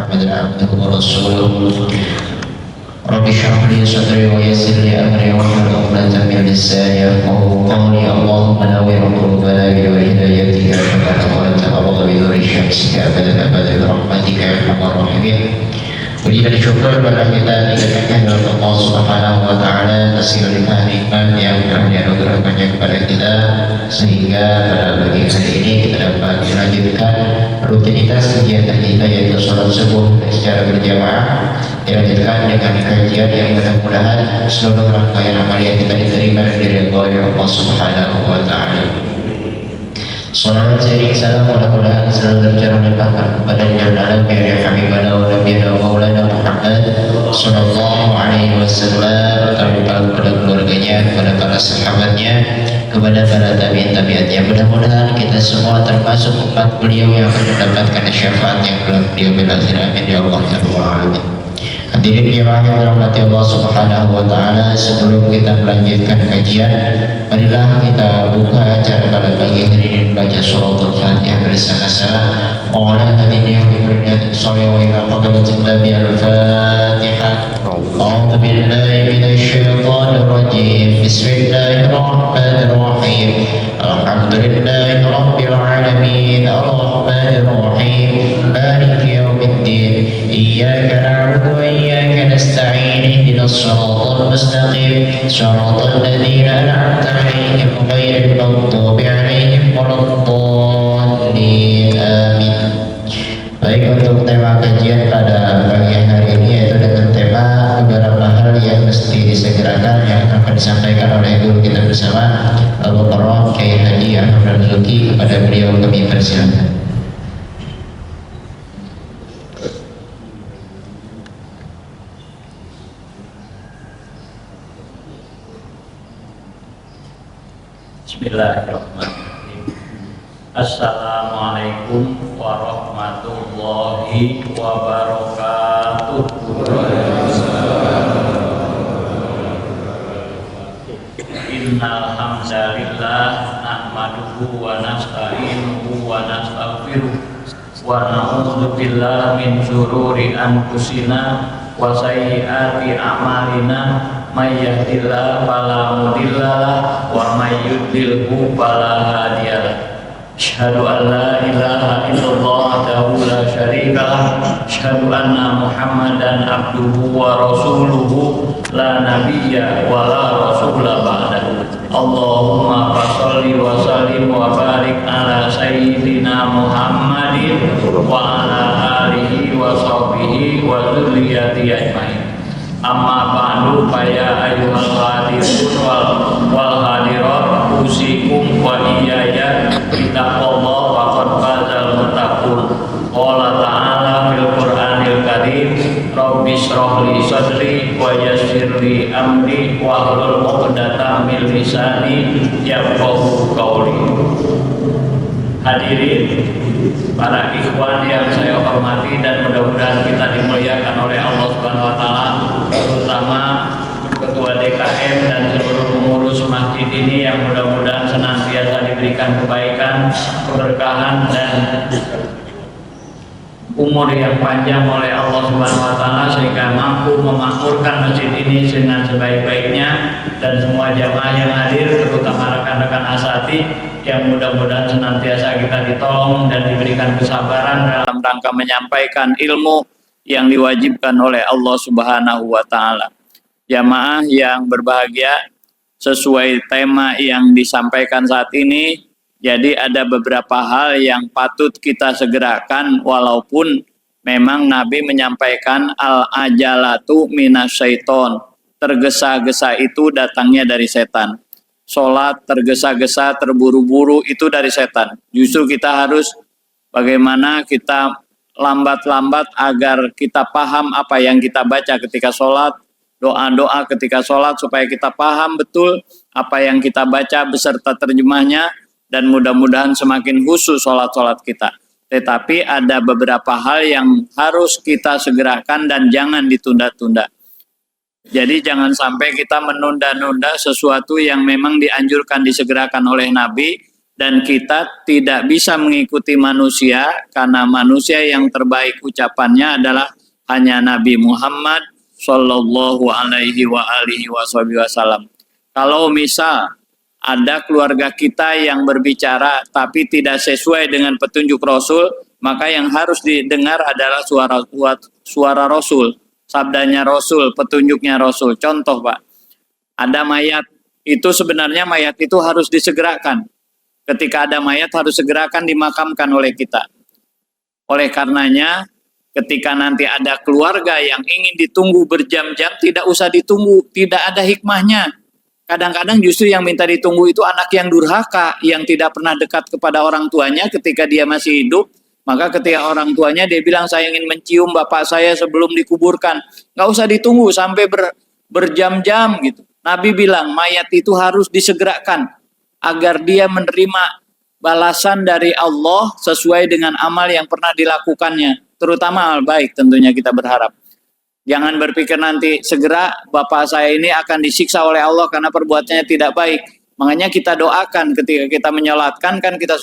محمد عبده ورسوله رب اشرح لي صدري ويسر لي امري واحلل عقدة من لساني يفقهوا قولي اللهم نور قلوبنا بنور هدايتك كما نورت الارض بنور شمسك ابدا ابدا برحمتك يا ارحم الراحمين. Puji dan syukur kepada kita dikatakan oleh Allah Subhanahu wa Ta'ala atas segala nikmat yang telah dianugerahkannya kepada kita, sehingga pada pagi hari ini kita dapat melanjutkan rutinitas kegiatan kita, yaitu sholat subuh secara berjamaah, dilanjutkan dengan kajian yang mudah-mudahan seluruh rangkaian amal yang kita diterima dari Allah Subhanahu wa Ta'ala. Salawat sering salam mudah-mudahan selalu tercurah limpahkan kepada jalan alam ya Habibana wa Nabiyana wa Maulana Muhammad sallallahu alaihi wasallam, kepada keluarganya, kepada para sahabatnya, kepada para tabi'in-tabi'atnya. Mudah-mudahan kita semua termasuk umat beliau yang akan mendapatkan syafaat yang kelak beliau bil akhir, amin ya Allah ya rabbal alamin. Hadirin jemaah yang dirahmati Allah Subhanahu wa Ta'ala, sebelum kita melanjutkan kajian, marilah kita buka acara pada pagi hari ini membaca suratul Fatihah bersama-sama. Mohon hadirin yang diberikan salawat wa fadilatul Nabi al-Fatihah. A'udzu billahi minasyaitonir rajim. Bismillahirrahmanirrahim. Alhamdulillahi rabbil alamin. Arrahmanir rahim. Maliki yaumiddin. Iyyaka na'budu wa iyyaka nasta'in. Ihdinas siratal mustaqim. Siratal ladzina an'amta 'alaihim ghairil maghdubi 'alaihim waladdallin. Amin. Baik, untuk tema kajian pada pagi hari ini yaitu dengan tema beberapa hal yang mesti disegerakan, yang akan disampaikan oleh guru kita bersama Al-Mukarram Kiai Haji Ahmad Al-Luki. Kepada beliau kami persilakan. Bismillahirrahmanirrahim. Assalamualaikum warahmatullahi wabarakatuh. Innal hamdalillah nahmaduhu wa nasta'inuhu wa nastaghfiruh wa na'udzu billahi min syururi anfusina wa sayyiati a'malina. May yahdihillahu fala mudhillalah wa may yudlilhu fala hadiyalah. Asyhadu an la ilaha illallah wahdahu la syarikalah, asyhadu anna Muhammadan abduhu wa rasuluhu, la nabiyya wa la rasula ba'dahu. Allahumma shalli wa sallim wa barik ala sayyidina Muhammadin wa ala alihi wa sahbihi wa dzurriyyatihi ajmain. Amma ba'du fa ya ayyuhal hadirun wal hadirat, usikum wa iyaya bittaqwallah faqad fazal muttaqun. Qala ta'ala fil Qur'anil Karim, Rabbi shrah li sadri wa yassir li amri wa hlul 'uqdatam min lisani yafqahu qawli. Hadirin para ikhwan yang saya hormati dan mudah-mudahan kita dimuliakan oleh Allah Subhanahu wa Ta'ala, terutama Ketua DKM dan seluruh pengurus masjid ini yang mudah-mudahan senantiasa diberikan kebaikan, keberkahan dan umur yang panjang oleh Allah Subhanahu wa Ta'ala, sehingga mampu memakmurkan masjid ini dengan sebaik-baiknya, dan semua jamaah yang hadir, terutama rekan-rekan asati, yang mudah-mudahan senantiasa kita ditolong dan diberikan kesabaran dalam rangka menyampaikan ilmu yang diwajibkan oleh Allah Subhanahu wa Ta'ala. Jamaah yang berbahagia, sesuai tema yang disampaikan saat ini, jadi ada beberapa hal yang patut kita segerakan, walaupun memang Nabi menyampaikan al-ajalatu minasyaiton, tergesa-gesa itu datangnya dari setan. Sholat tergesa-gesa, terburu-buru itu dari setan. Justru kita harus bagaimana kita lambat-lambat agar kita paham apa yang kita baca ketika sholat, doa-doa ketika sholat, supaya kita paham betul apa yang kita baca beserta terjemahnya, dan mudah-mudahan semakin khusus sholat-sholat kita. Tetapi ada beberapa hal yang harus kita segerakan dan jangan ditunda-tunda. Jadi jangan sampai kita menunda-nunda sesuatu yang memang dianjurkan disegerakan oleh Nabi, dan kita tidak bisa mengikuti manusia karena manusia yang terbaik ucapannya adalah hanya Nabi Muhammad Shallallahu Alaihi Wasallam. Kalau misal ada keluarga kita yang berbicara tapi tidak sesuai dengan petunjuk Rasul, maka yang harus didengar adalah suara Rasul, sabdanya Rasul, petunjuknya Rasul. Contoh Pak, ada mayat, itu sebenarnya mayat itu harus disegerakan. Ketika ada mayat harus segerakan dimakamkan oleh kita. Oleh karenanya, ketika nanti ada keluarga yang ingin ditunggu berjam-jam, tidak usah ditunggu, tidak ada hikmahnya. Kadang-kadang justru yang minta ditunggu itu anak yang durhaka, yang tidak pernah dekat kepada orang tuanya ketika dia masih hidup. Maka ketika orang tuanya dia bilang, saya ingin mencium bapak saya sebelum dikuburkan. Nggak usah ditunggu sampai berjam-jam gitu. Nabi bilang mayat itu harus disegerakan agar dia menerima balasan dari Allah sesuai dengan amal yang pernah dilakukannya. Terutama amal baik tentunya kita berharap. Jangan berpikir nanti segera bapak saya ini akan disiksa oleh Allah karena perbuatannya tidak baik. Makanya kita doakan ketika kita menyolatkan, kan kita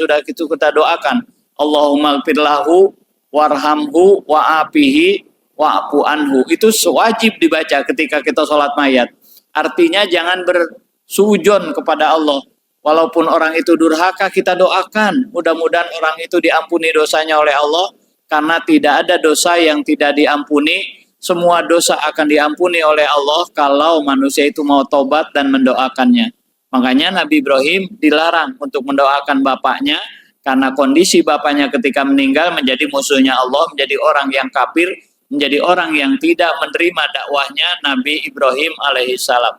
doakan. Allahumma gfirlahu warhamhu wa'afihi wa'fu anhu. Itu wajib dibaca ketika kita sholat mayat. Artinya jangan bersujon kepada Allah. Walaupun orang itu durhaka, kita doakan. Mudah-mudahan orang itu diampuni dosanya oleh Allah. Karena tidak ada dosa yang tidak diampuni. Semua dosa akan diampuni oleh Allah kalau manusia itu mau tobat dan mendoakannya. Makanya Nabi Ibrahim dilarang untuk mendoakan bapaknya. Karena kondisi bapaknya ketika meninggal menjadi musuhnya Allah, menjadi orang yang kafir, menjadi orang yang tidak menerima dakwahnya Nabi Ibrahim alaihissalam.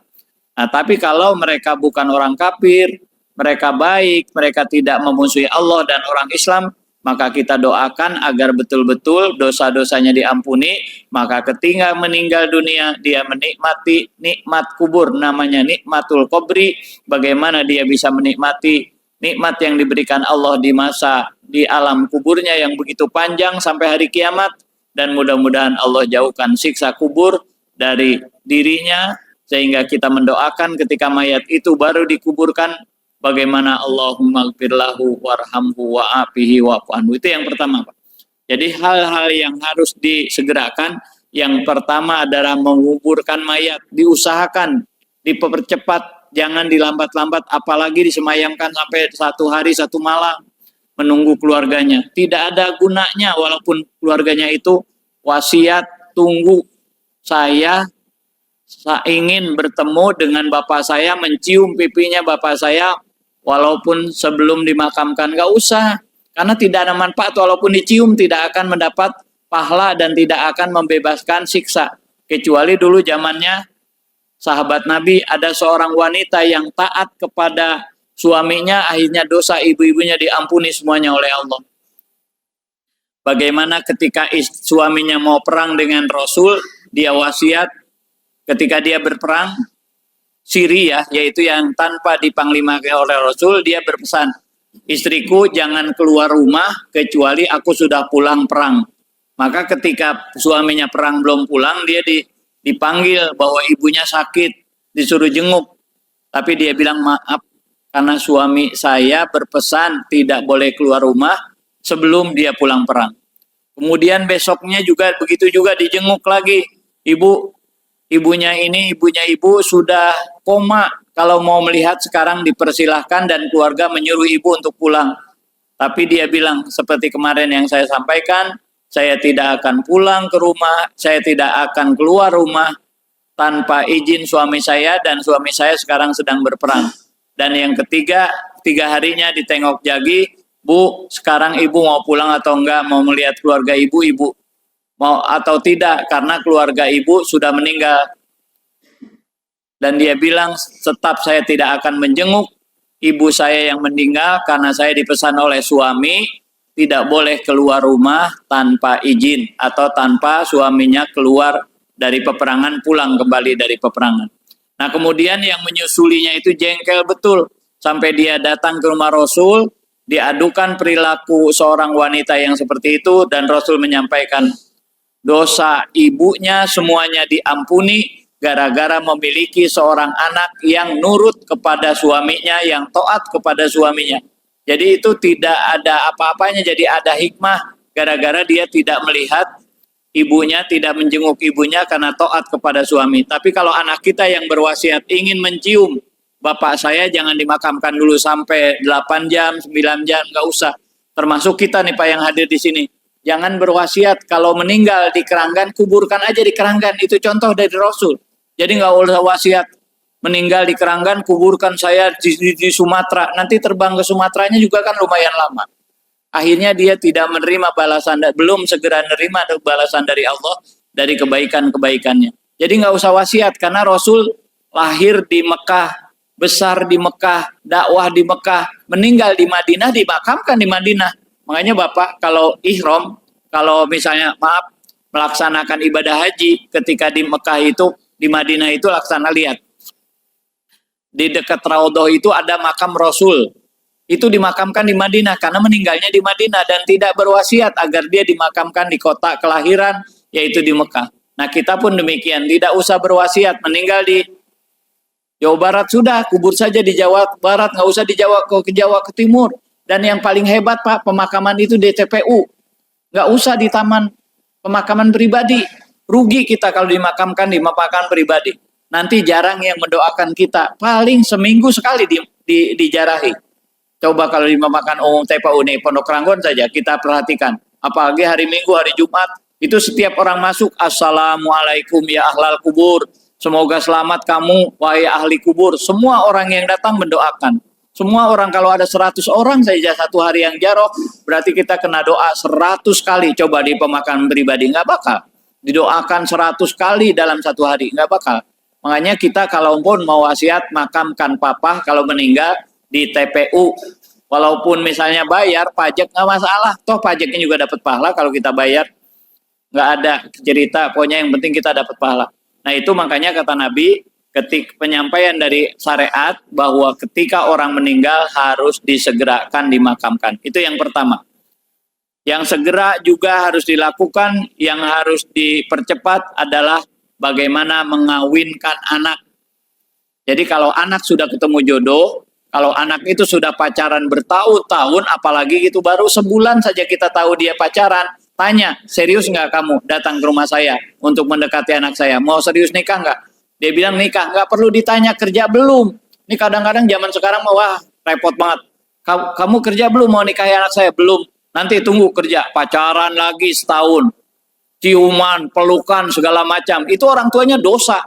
Nah, tapi kalau mereka bukan orang kafir, mereka baik, mereka tidak memusuhi Allah dan orang Islam, maka kita doakan agar betul-betul dosa-dosanya diampuni, maka ketika meninggal dunia, dia menikmati nikmat kubur, namanya nikmatul kubri, bagaimana dia bisa menikmati nikmat yang diberikan Allah di alam kuburnya yang begitu panjang sampai hari kiamat, dan mudah-mudahan Allah jauhkan siksa kubur dari dirinya, sehingga kita mendoakan ketika mayat itu baru dikuburkan, bagaimana Allahumma gfirlahu warhamhu wa'afihi wa'fu anhu. Itu yang pertama Pak. Jadi hal-hal yang harus disegerakan, yang pertama adalah menguburkan mayat, diusahakan, dipercepat, jangan dilambat-lambat, apalagi disemayamkan sampai 1 hari 1 malam menunggu keluarganya. Tidak ada gunanya, walaupun keluarganya itu wasiat, tunggu saya ingin bertemu dengan bapak saya, mencium pipinya bapak saya, walaupun sebelum dimakamkan. Gak usah, karena tidak ada manfaat. Walaupun dicium tidak akan mendapat pahala dan tidak akan membebaskan siksa. Kecuali dulu zamannya sahabat Nabi, ada seorang wanita yang taat kepada suaminya, akhirnya dosa ibu-ibunya diampuni semuanya oleh Allah. Bagaimana ketika suaminya mau perang dengan Rasul, dia wasiat ketika dia berperang Syria, yaitu yang tanpa dipanglimakan oleh Rasul, dia berpesan, istriku jangan keluar rumah kecuali aku sudah pulang perang. Maka ketika suaminya perang belum pulang, dia dipanggil bahwa ibunya sakit, disuruh jenguk. Tapi dia bilang, maaf, karena suami saya berpesan tidak boleh keluar rumah sebelum dia pulang perang. Kemudian besoknya juga begitu juga dijenguk lagi. Ibunya ibu sudah koma, kalau mau melihat sekarang dipersilahkan, dan keluarga menyuruh ibu untuk pulang. Tapi dia bilang seperti kemarin yang saya sampaikan, saya tidak akan pulang ke rumah, saya tidak akan keluar rumah tanpa izin suami saya, dan suami saya sekarang sedang berperang. Dan yang ketiga, 3 harinya ditengok jagi, Bu, sekarang ibu mau pulang atau enggak, mau melihat keluarga ibu mau atau tidak, karena keluarga ibu sudah meninggal. Dan dia bilang, tetap saya tidak akan menjenguk ibu saya yang meninggal, karena saya dipesan oleh suami tidak boleh keluar rumah tanpa izin, atau tanpa suaminya keluar dari peperangan, pulang kembali dari peperangan. Nah, kemudian yang menyusulinya itu jengkel betul, sampai dia datang ke rumah Rasul, diadukan perilaku seorang wanita yang seperti itu, dan Rasul menyampaikan, dosa ibunya semuanya diampuni gara-gara memiliki seorang anak yang nurut kepada suaminya, yang taat kepada suaminya. Jadi itu tidak ada apa-apanya, jadi ada hikmah gara-gara dia tidak melihat ibunya, tidak menjenguk ibunya karena taat kepada suami. Tapi kalau anak kita yang berwasiat ingin mencium bapak saya, jangan dimakamkan dulu sampai 8 jam, 9 jam, nggak usah. Termasuk kita nih Pak yang hadir di sini. Jangan berwasiat kalau meninggal di keranggan, kuburkan aja di keranggan. Itu contoh dari Rasul. Jadi nggak usah wasiat meninggal di keranggan, kuburkan saya di Sumatera. Nanti terbang ke Sumateranya juga kan lumayan lama. Akhirnya dia tidak menerima balasan, belum segera menerima balasan dari Allah dari kebaikan-kebaikannya. Jadi nggak usah wasiat karena Rasul lahir di Mekah, besar di Mekah, dakwah di Mekah, meninggal di Madinah, dimakamkan di Madinah. Makanya Bapak kalau ihram, kalau misalnya maaf melaksanakan ibadah haji ketika di Mekah itu, di Madinah itu laksana lihat. Di dekat Raudhah itu ada makam Rasul. Itu dimakamkan di Madinah karena meninggalnya di Madinah dan tidak berwasiat agar dia dimakamkan di kota kelahiran yaitu di Mekah. Nah kita pun demikian, tidak usah berwasiat meninggal di Jawa Barat sudah, kubur saja di Jawa Barat, nggak usah di Jawa ke Jawa ke Timur. Dan yang paling hebat Pak, pemakaman itu di TPU, nggak usah di taman pemakaman pribadi. Rugi kita kalau dimakamkan di pemakaman pribadi. Nanti jarang yang mendoakan kita, paling seminggu sekali dijarahi. Coba kalau di pemakaman umum TPU nih, Pondok Ranggon saja kita perhatikan. Apalagi hari Minggu, hari Jumat, itu setiap orang masuk, Assalamualaikum ya ahlal kubur. Semoga selamat kamu, wahai ahli kubur. Semua orang yang datang mendoakan. Semua orang, kalau ada 100 orang saja satu hari yang jarok, berarti kita kena doa 100 kali. Coba di pemakaman pribadi, nggak bakal. Didoakan 100 kali dalam satu hari, nggak bakal. Makanya kita kalaupun mau wasiat, makamkan papa kalau meninggal di TPU. Walaupun misalnya bayar pajak nggak masalah, toh pajaknya juga dapat pahala kalau kita bayar. Nggak ada cerita, pokoknya yang penting kita dapat pahala. Nah itu makanya kata Nabi, ketika penyampaian dari syariat bahwa ketika orang meninggal harus disegerakan dimakamkan. Itu yang pertama. Yang segera juga harus dilakukan, yang harus dipercepat adalah bagaimana mengawinkan anak. Jadi kalau anak sudah ketemu jodoh, kalau anak itu sudah pacaran bertahun-tahun, apalagi itu baru sebulan saja kita tahu dia pacaran, tanya, serius nggak kamu datang ke rumah saya untuk mendekati anak saya? Mau serius nikah nggak? Dia bilang nikah, nggak perlu ditanya kerja belum. Ini kadang-kadang zaman sekarang wah repot banget. Kamu kerja belum, mau nikahi anak saya? Belum. Nanti tunggu kerja, pacaran lagi setahun. Ciuman, pelukan, segala macam. Itu orang tuanya dosa.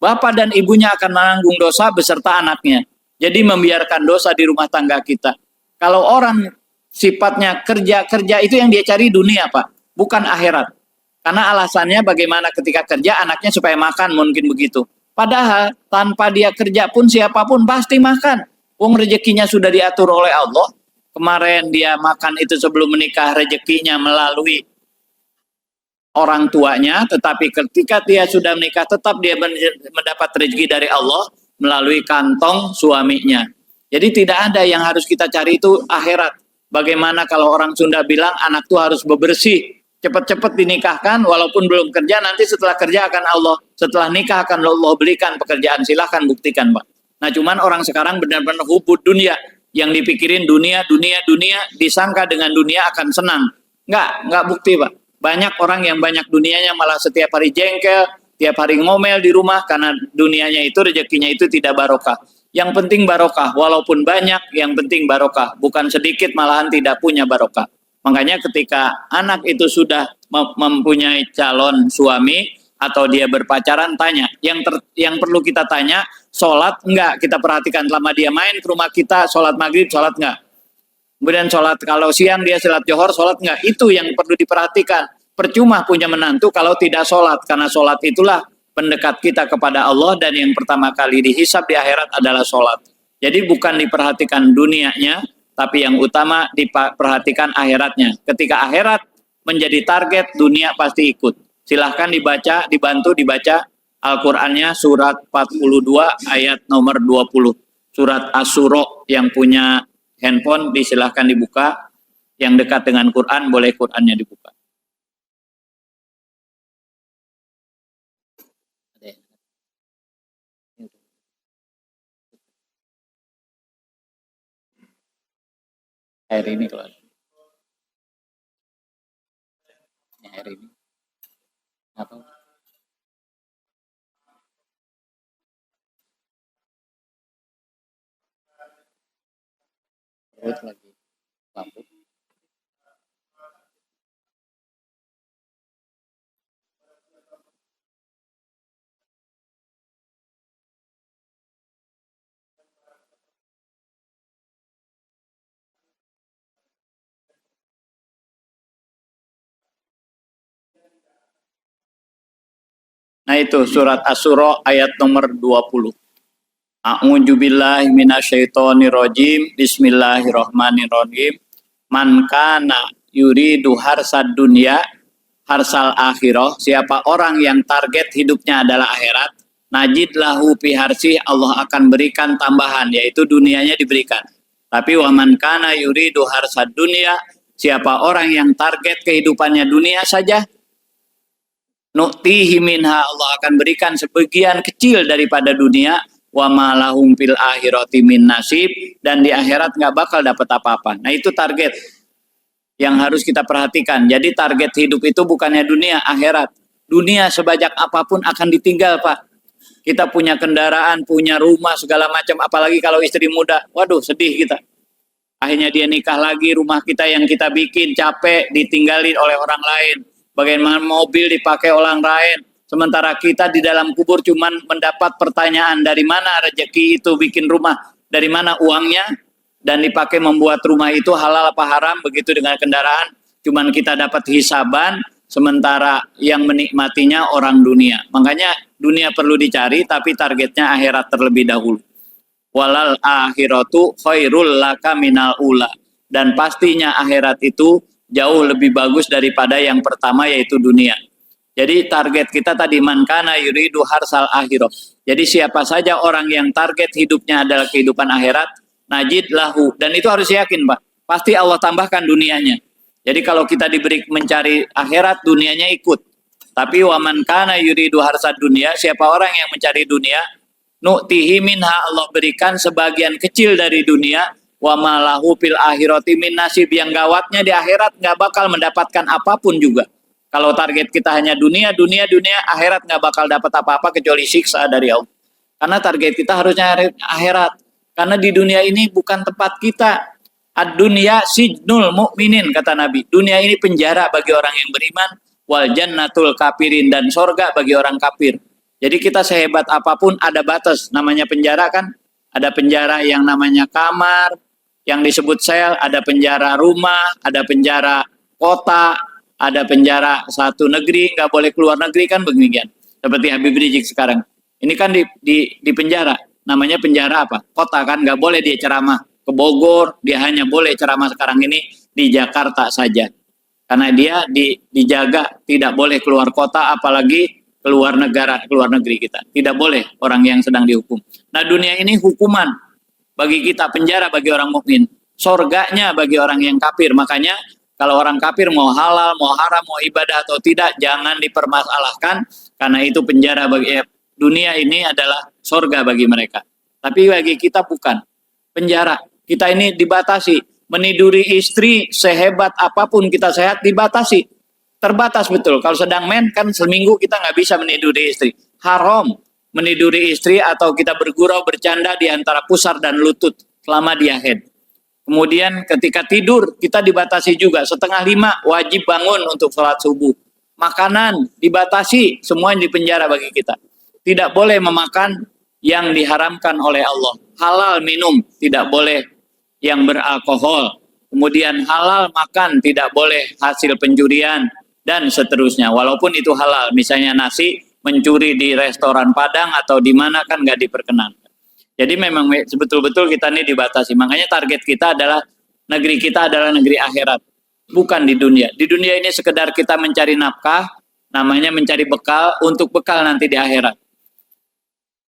Bapak dan ibunya akan menanggung dosa beserta anaknya. Jadi membiarkan dosa di rumah tangga kita. Kalau orang sifatnya kerja itu yang dia cari dunia Pak, bukan akhirat. Karena alasannya bagaimana ketika kerja anaknya supaya makan mungkin begitu. Padahal tanpa dia kerja pun siapapun pasti makan. Wong rezekinya sudah diatur oleh Allah. Kemarin dia makan itu sebelum menikah rezekinya melalui orang tuanya, tetapi ketika dia sudah menikah tetap dia mendapat rezeki dari Allah melalui kantong suaminya. Jadi tidak ada yang harus kita cari itu akhirat. Bagaimana kalau orang Sunda bilang anak itu harus bebersih, cepat-cepat dinikahkan walaupun belum kerja, nanti setelah kerja akan Allah, setelah nikah akan Allah belikan pekerjaan, silahkan buktikan Pak. Nah cuman orang sekarang benar-benar hubud dunia, yang dipikirin dunia, disangka dengan dunia akan senang. Enggak bukti Pak. Banyak orang yang banyak dunianya malah setiap hari jengkel, tiap hari ngomel di rumah karena dunianya itu, rezekinya itu tidak barokah. Yang penting barokah, walaupun banyak, yang penting barokah. Bukan sedikit malahan tidak punya barokah. Makanya ketika anak itu sudah mempunyai calon suami atau dia berpacaran, tanya. Yang perlu kita tanya, sholat enggak? Kita perhatikan selama dia main ke rumah kita, sholat maghrib, sholat enggak? Kemudian sholat, kalau siang dia sholat johor, sholat enggak? Itu yang perlu diperhatikan. Percuma punya menantu kalau tidak sholat. Karena sholat itulah pendekat kita kepada Allah dan yang pertama kali dihisab di akhirat adalah sholat. Jadi bukan diperhatikan dunianya, tapi yang utama diperhatikan akhiratnya. Ketika akhirat menjadi target, dunia pasti ikut. Silahkan dibantu dibaca Al-Qur'annya surat 42 ayat nomor 20. Surat Asy-Syura, yang punya handphone disilahkan dibuka. Yang dekat dengan Quran boleh Qurannya dibuka. Air ini kalau air ini apa? Perut lagi lampu. Nah itu surat Asy-Syura ayat nomor 20. A'udzu billahi minasyaitonir rajim. Bismillahirrahmanirrahim. Man kana yuridu harsad dunya harsal akhirah, siapa orang yang target hidupnya adalah akhirat, najid lahu fi harsih, Allah akan berikan tambahan, yaitu dunianya diberikan. Tapi waman kana yuridu harsad dunya, siapa orang yang target kehidupannya dunia saja, nu'tihi minha, Allah akan berikan sebagian kecil daripada dunia, wa ma lahum fil akhirati min nasib, dan di akhirat nggak bakal dapat apa-apa. Nah itu target yang harus kita perhatikan. Jadi target hidup itu bukannya dunia, akhirat. Dunia sebanyak apapun akan ditinggal, Pak. Kita punya kendaraan, punya rumah, segala macam, apalagi kalau istri muda. Waduh, sedih kita. Akhirnya dia nikah lagi, rumah kita yang kita bikin capek, ditinggalin oleh orang lain. Bagaimana mobil dipakai orang lain. Sementara kita di dalam kubur cuman mendapat pertanyaan, dari mana rezeki itu bikin rumah, dari mana uangnya, dan dipakai membuat rumah itu halal apa haram. Begitu dengan kendaraan, cuman kita dapat hisaban, sementara yang menikmatinya orang dunia. Makanya dunia perlu dicari, tapi targetnya akhirat terlebih dahulu. Walal akhiratu khairul laka minal ula, dan pastinya akhirat itu jauh lebih bagus daripada yang pertama, yaitu dunia. Jadi target kita tadi, man kana yuridu harsal akhirah. Jadi siapa saja orang yang target hidupnya adalah kehidupan akhirat, najid lahu, dan itu harus yakin, Pak, pasti Allah tambahkan dunianya. Jadi kalau kita diberi mencari akhirat, dunianya ikut. Tapi waman kana yuridu harsad dunia, siapa orang yang mencari dunia, nu'tihi minha, Allah berikan sebagian kecil dari dunia, wa ma lahu fil akhirati min nasib, yang gawatnya di akhirat nggak bakal mendapatkan apapun juga. Kalau target kita hanya dunia, akhirat nggak bakal dapat apa-apa kecuali siksa dari Allah. Karena target kita harusnya akhirat. Karena di dunia ini bukan tempat kita. Ad-dunya sijnul mu'minin, kata Nabi. Dunia ini penjara bagi orang yang beriman, wal jannatul kafirin, dan sorga bagi orang kafir. Jadi kita sehebat apapun ada batas. Namanya penjara kan, ada penjara yang namanya kamar, yang disebut sel, ada penjara rumah, ada penjara kota, ada penjara satu negeri, nggak boleh keluar negeri, kan begini. Seperti Habib Rizik sekarang. Ini kan di penjara. Namanya penjara apa? Kota kan, nggak boleh dia ceramah ke Bogor, dia hanya boleh ceramah sekarang ini di Jakarta saja. Karena dia dijaga, tidak boleh keluar kota, apalagi keluar negara, keluar negeri kita. Tidak boleh orang yang sedang dihukum. Nah dunia ini hukuman bagi kita, penjara bagi orang mukmin, sorganya bagi orang yang kafir. Makanya kalau orang kafir mau halal, mau haram, mau ibadah atau tidak, jangan dipermasalahkan, karena itu penjara bagi dunia ini adalah sorga bagi mereka. Tapi bagi kita bukan penjara. Kita ini dibatasi, meniduri istri sehebat apapun kita sehat dibatasi. Terbatas betul. Kalau sedang men kan seminggu kita nggak bisa meniduri istri. Haram meniduri istri atau kita bergurau bercanda di antara pusar dan lutut selama dia head. Kemudian ketika tidur kita dibatasi juga. 4:30 wajib bangun untuk sholat subuh. Makanan dibatasi, semua di penjara bagi kita. Tidak boleh memakan yang diharamkan oleh Allah. Halal minum, tidak boleh yang beralkohol. Kemudian halal makan, tidak boleh hasil pencurian, dan seterusnya. Walaupun itu halal, misalnya nasi, mencuri di restoran Padang atau di mana kan nggak diperkenankan. Jadi memang betul-betul kita ini dibatasi. Makanya target kita adalah, negeri kita adalah negeri akhirat, bukan di dunia. Di dunia ini sekedar kita mencari nafkah, namanya mencari bekal, untuk bekal nanti di akhirat.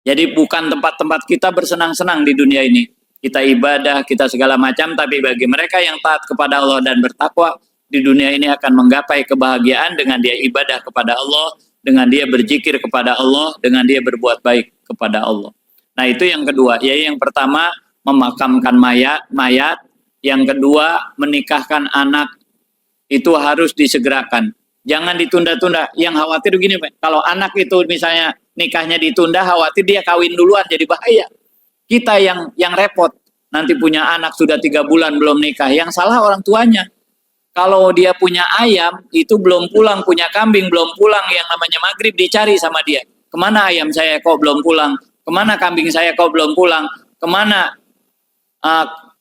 Jadi bukan tempat-tempat kita bersenang-senang di dunia ini. Kita ibadah, kita segala macam, tapi bagi mereka yang taat kepada Allah dan bertakwa, di dunia ini akan menggapai kebahagiaan dengan dia ibadah kepada Allah, dengan dia berzikir kepada Allah, dengan dia berbuat baik kepada Allah. Nah itu yang kedua. Ya, yang pertama memakamkan mayat, Yang kedua, menikahkan anak itu harus disegerakan. Jangan ditunda-tunda. Yang khawatir begini, Pak. Kalau anak itu misalnya nikahnya ditunda, khawatir dia kawin duluan, jadi bahaya. Kita yang repot. Nanti punya anak sudah 3 bulan belum nikah. Yang salah orang tuanya. Kalau dia punya ayam, itu belum pulang. Punya kambing, belum pulang. Yang namanya maghrib dicari sama dia. Kemana ayam saya kok belum pulang? Kemana kambing saya kok belum pulang? Kemana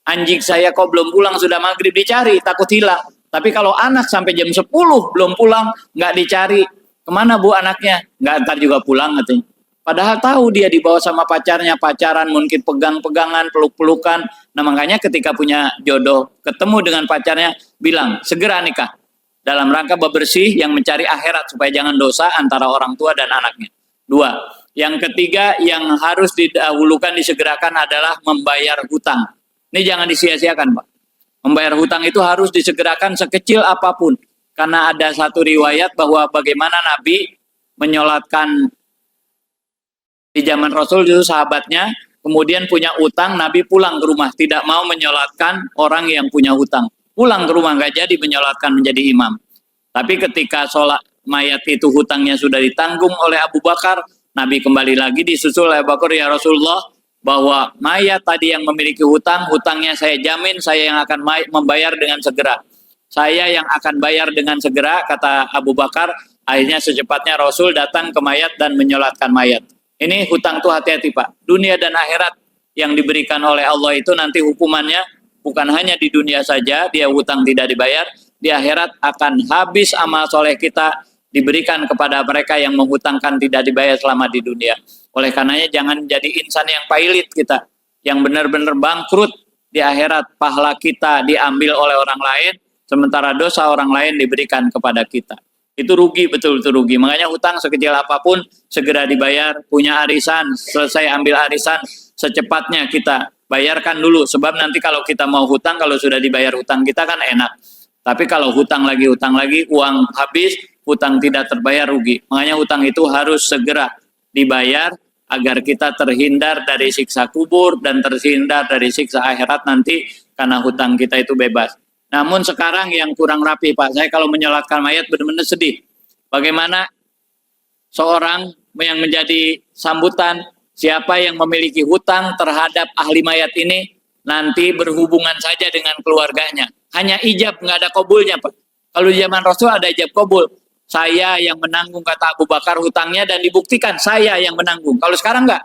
anjing saya kok belum pulang? Sudah maghrib dicari, takut hilang. Tapi kalau anak sampai jam 10 belum pulang, nggak dicari. Kemana bu anaknya? Nggak, ntar juga pulang katanya. Padahal tahu dia dibawa sama pacarnya, pacaran mungkin pegang-pegangan, peluk-pelukan. Nah makanya ketika punya jodoh, ketemu dengan pacarnya, bilang segera nikah. Dalam rangka bebersih yang mencari akhirat supaya jangan dosa antara orang tua dan anaknya. 2. Yang ketiga yang harus didahulukan, disegerakan adalah membayar hutang. Ini jangan disia-siakan Pak. Membayar hutang itu harus disegerakan sekecil apapun. Karena ada satu riwayat bahwa bagaimana Nabi menyolatkan di zaman Rasul itu sahabatnya, kemudian punya utang, Nabi pulang ke rumah, tidak mau menyolatkan orang yang punya hutang. Pulang ke rumah, nggak jadi menyolatkan menjadi imam. Tapi ketika sholat mayat itu hutangnya sudah ditanggung oleh Abu Bakar, Nabi kembali lagi disusul oleh Abu Bakar, ya Rasulullah, bahwa mayat tadi yang memiliki hutang, hutangnya saya jamin saya yang akan membayar dengan segera. Saya yang akan bayar dengan segera, kata Abu Bakar. Akhirnya secepatnya Rasul datang ke mayat dan menyolatkan mayat. Ini hutang tuh hati-hati Pak. Dunia dan akhirat yang diberikan oleh Allah itu nanti hukumannya bukan hanya di dunia saja, dia hutang tidak dibayar, di akhirat akan habis amal soleh kita, diberikan kepada mereka yang menghutangkan tidak dibayar selama di dunia. Oleh karenanya jangan jadi insan yang pailit kita, yang benar-benar bangkrut di akhirat, pahala kita diambil oleh orang lain, sementara dosa orang lain diberikan kepada kita. Itu rugi, betul-betul rugi. Makanya hutang sekecil apapun segera dibayar. Punya arisan, selesai ambil arisan, secepatnya kita bayarkan dulu. Sebab nanti kalau kita mau hutang, kalau sudah dibayar hutang kita kan enak. Tapi kalau hutang lagi, uang habis, hutang tidak terbayar, rugi. Makanya hutang itu harus segera dibayar agar kita terhindar dari siksa kubur dan terhindar dari siksa akhirat nanti karena hutang kita itu bebas. Namun sekarang yang kurang rapi Pak, saya kalau menyolatkan mayat benar-benar sedih. Bagaimana seorang yang menjadi sambutan, siapa yang memiliki hutang terhadap ahli mayat ini nanti berhubungan saja dengan keluarganya. Hanya ijab, nggak ada kabulnya Pak. Kalau di zaman Rasul ada ijab kabul. Saya yang menanggung, kata Abu Bakar, hutangnya, dan dibuktikan saya yang menanggung. Kalau sekarang enggak.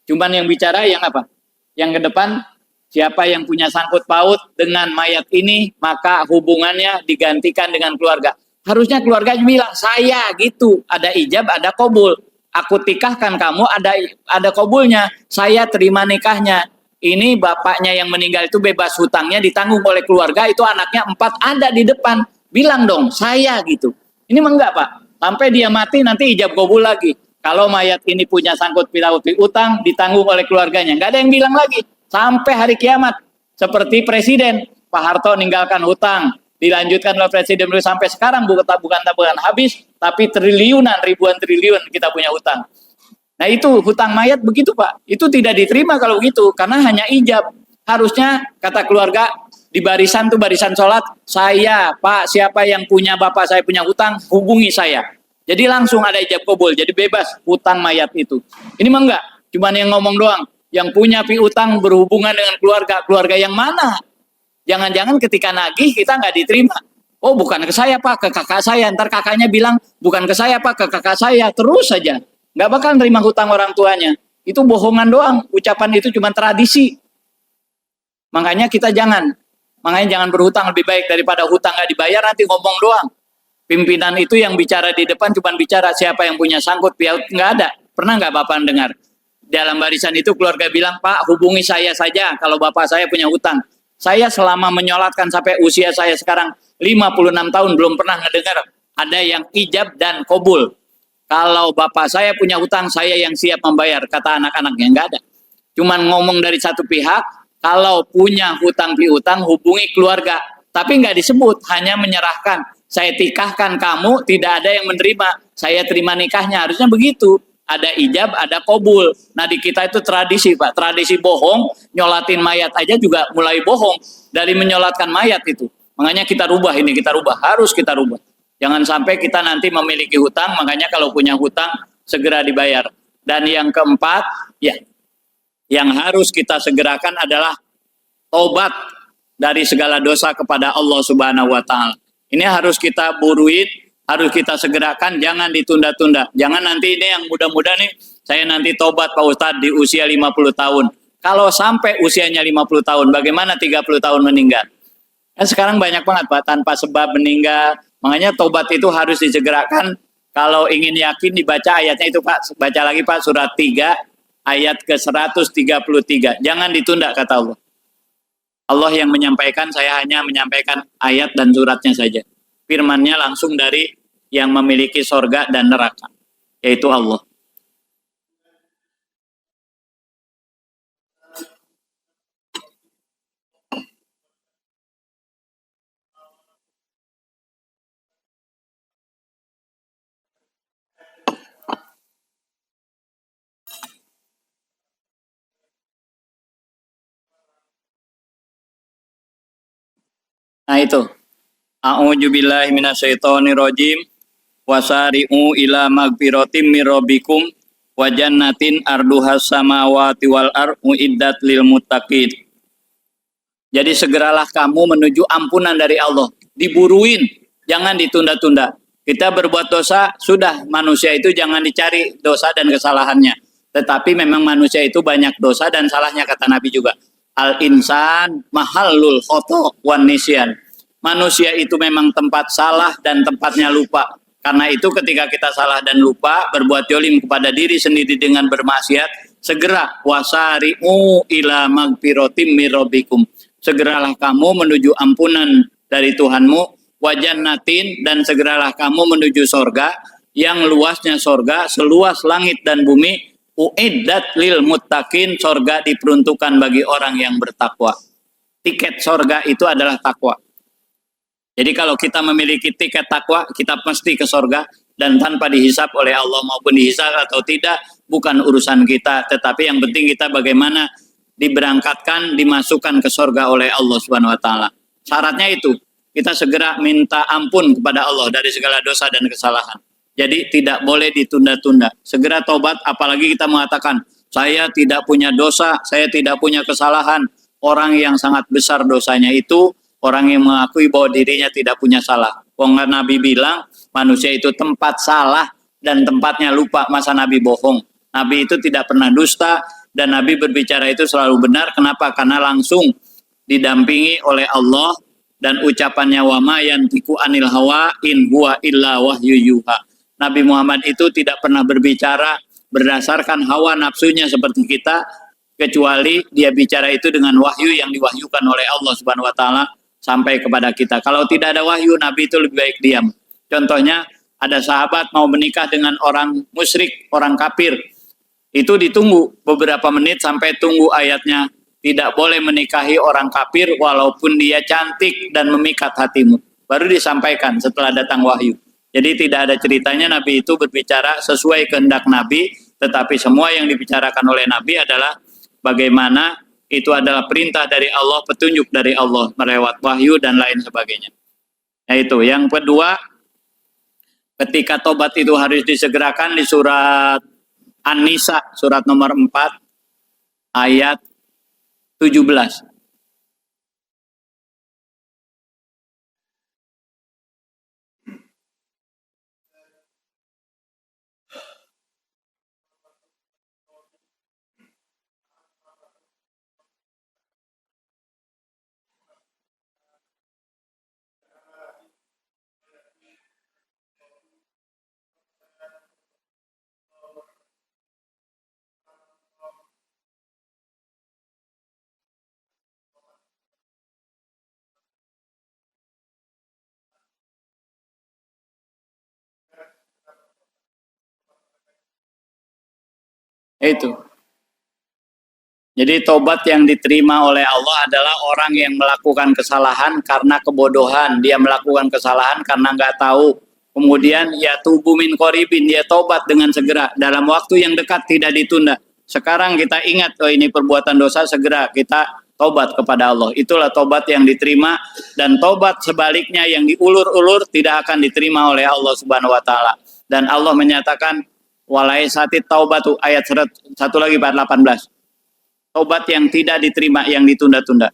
Cuman yang bicara yang apa? Yang ke depan, siapa yang punya sangkut paut dengan mayat ini, maka hubungannya digantikan dengan keluarga. Harusnya keluarga bilang, saya gitu. Ada ijab, ada kabul. Aku tikahkan kamu, ada kabulnya. Saya terima nikahnya. Ini bapaknya yang meninggal itu bebas hutangnya, ditanggung oleh keluarga, itu anaknya 4 ada di depan. Bilang dong, saya gitu. Ini mah enggak Pak, sampai dia mati nanti ijab kabul lagi. Kalau mayat ini punya sangkut paut utang, ditanggung oleh keluarganya. Enggak ada yang bilang lagi, sampai hari kiamat. Seperti Presiden, Pak Harto ninggalkan hutang, dilanjutkan oleh Presiden sampai sekarang bukan tabungan habis, tapi triliunan, ribuan triliun kita punya hutang. Nah itu hutang mayat begitu Pak, itu tidak diterima kalau begitu, karena hanya ijab. Harusnya kata keluarga, di barisan tuh barisan sholat, saya Pak, siapa yang punya bapak saya punya hutang, hubungi saya. Jadi langsung ada ijab kabul, jadi bebas hutang mayat itu. Ini mah enggak, cuman yang ngomong doang. Yang punya piutang berhubungan dengan keluarga yang mana? Jangan-jangan ketika nagih kita nggak diterima. Oh bukan ke saya Pak, ke kakak saya. Ntar kakaknya bilang bukan ke saya Pak, ke kakak saya. Terus saja, nggak bakal nerima hutang orang tuanya. Itu bohongan doang, ucapan itu cuma tradisi. Makanya kita jangan berhutang, lebih baik daripada hutang nggak dibayar nanti ngomong doang. Pimpinan itu yang bicara di depan cuma bicara siapa yang punya sangkut paut, nggak ada. Pernah nggak Bapak dengar? Dalam barisan itu keluarga bilang, Pak hubungi saya saja kalau Bapak saya punya hutang. Saya selama menyolatkan sampai usia saya sekarang 56 tahun belum pernah ngedengar ada yang ijab dan kabul. Kalau Bapak saya punya hutang, saya yang siap membayar, kata anak-anaknya, nggak ada. Cuman ngomong dari satu pihak. Kalau punya hutang piutang hubungi keluarga, tapi nggak disebut, hanya menyerahkan. Saya tikahkan kamu, tidak ada yang menerima, saya terima nikahnya, harusnya begitu. ada ijab, ada kabul. Nah di kita itu tradisi Pak, tradisi bohong, nyolatin mayat aja juga mulai bohong dari menyolatkan mayat itu. Makanya kita rubah ini, kita rubah, harus kita rubah. Jangan sampai kita nanti memiliki hutang, makanya kalau punya hutang segera dibayar. Dan yang keempat, ya, yang harus kita segerakan adalah tobat dari segala dosa kepada Allah Subhanahu wa taala. Ini harus kita buruin, harus kita segerakan, jangan ditunda-tunda. Jangan nanti ini yang muda-muda nih, saya nanti tobat Pak Ustadz di usia 50 tahun. Kalau sampai usianya 50 tahun, bagaimana 30 tahun meninggal? Sekarang banyak banget Pak, tanpa sebab meninggal. Makanya tobat itu harus disegerakan. Kalau ingin yakin dibaca ayatnya itu Pak, baca lagi Pak surat 3 ayat ke-133. Jangan ditunda kata Allah. Allah yang menyampaikan, saya hanya menyampaikan ayat dan suratnya saja. Firmannya langsung dari yang memiliki sorga dan neraka, yaitu Allah. Nah itu. A'udzubillahi minasyaitonirrajim. Wasari'u ila magfiratim mir rabbikum wa jannatin arduhas samawati wal ardu iddat lil muttaqin. Jadi segeralah kamu menuju ampunan dari Allah. Diburuin, jangan ditunda-tunda. Kita berbuat dosa, sudah manusia itu jangan dicari dosa dan kesalahannya. Tetapi memang manusia itu banyak dosa dan salahnya kata Nabi juga. Al-insan mahallul khoto wan nisyan. Manusia itu memang tempat salah dan tempatnya lupa. Karena itu ketika kita salah dan lupa, berbuat jolim kepada diri sendiri dengan bermaksiat, segera wasari'u ila magfiratim mir rabbikum. Segeralah kamu menuju ampunan dari Tuhanmu, wajannatin, dan segeralah kamu menuju sorga, yang luasnya sorga seluas langit dan bumi, uiddat lil muttaqin, sorga diperuntukkan bagi orang yang bertakwa. Tiket sorga itu adalah takwa. Jadi kalau kita memiliki tiket takwa, kita pasti ke sorga, dan tanpa dihisap oleh Allah maupun dihisap atau tidak, bukan urusan kita. Tetapi yang penting kita bagaimana diberangkatkan, dimasukkan ke sorga oleh Allah Subhanahu Wa Taala. Syaratnya itu, kita segera minta ampun kepada Allah dari segala dosa dan kesalahan. Jadi tidak boleh ditunda-tunda. Segera tobat, apalagi kita mengatakan, saya tidak punya dosa, saya tidak punya kesalahan. Orang yang sangat besar dosanya itu, orang yang mengakui bahwa dirinya tidak punya salah. Wong Nabi bilang, manusia itu tempat salah dan tempatnya lupa. Masa Nabi bohong? Nabi itu tidak pernah dusta, dan Nabi berbicara itu selalu benar. Kenapa? Karena langsung didampingi oleh Allah, dan ucapannya wa ma yantiqu anil hawa in huwa illa wahyu yuha. Nabi Muhammad itu tidak pernah berbicara berdasarkan hawa nafsunya seperti kita, kecuali dia bicara itu dengan wahyu yang diwahyukan oleh Allah Subhanahu wa taala sampai kepada kita. Kalau tidak ada wahyu, Nabi itu lebih baik diam. Contohnya, ada sahabat mau menikah dengan orang musyrik, orang kafir. Itu ditunggu beberapa menit sampai tunggu ayatnya, tidak boleh menikahi orang kafir walaupun dia cantik dan memikat hatimu. Baru disampaikan setelah datang wahyu. Jadi tidak ada ceritanya Nabi itu berbicara sesuai kehendak Nabi, tetapi semua yang dibicarakan oleh Nabi adalah bagaimana itu adalah perintah dari Allah, petunjuk dari Allah, melewat wahyu dan lain sebagainya. Yaitu yang kedua, ketika tobat itu harus disegerakan di surat An-Nisa, surat nomor 4, ayat 17. Itu. Jadi tobat yang diterima oleh Allah adalah orang yang melakukan kesalahan karena kebodohan. Dia melakukan kesalahan karena nggak tahu Kemudian ya tubu min qoribin, dia tobat dengan segera dalam waktu yang dekat, tidak ditunda. Sekarang kita ingat, oh ini perbuatan dosa, segera kita tobat kepada Allah. Itulah tobat yang diterima, dan tobat sebaliknya yang diulur-ulur tidak akan diterima oleh Allah Subhanahu wa taala. Dan Allah menyatakan walaisati taubatu, ayat satu lagi 18. Tobat yang tidak diterima, yang ditunda-tunda.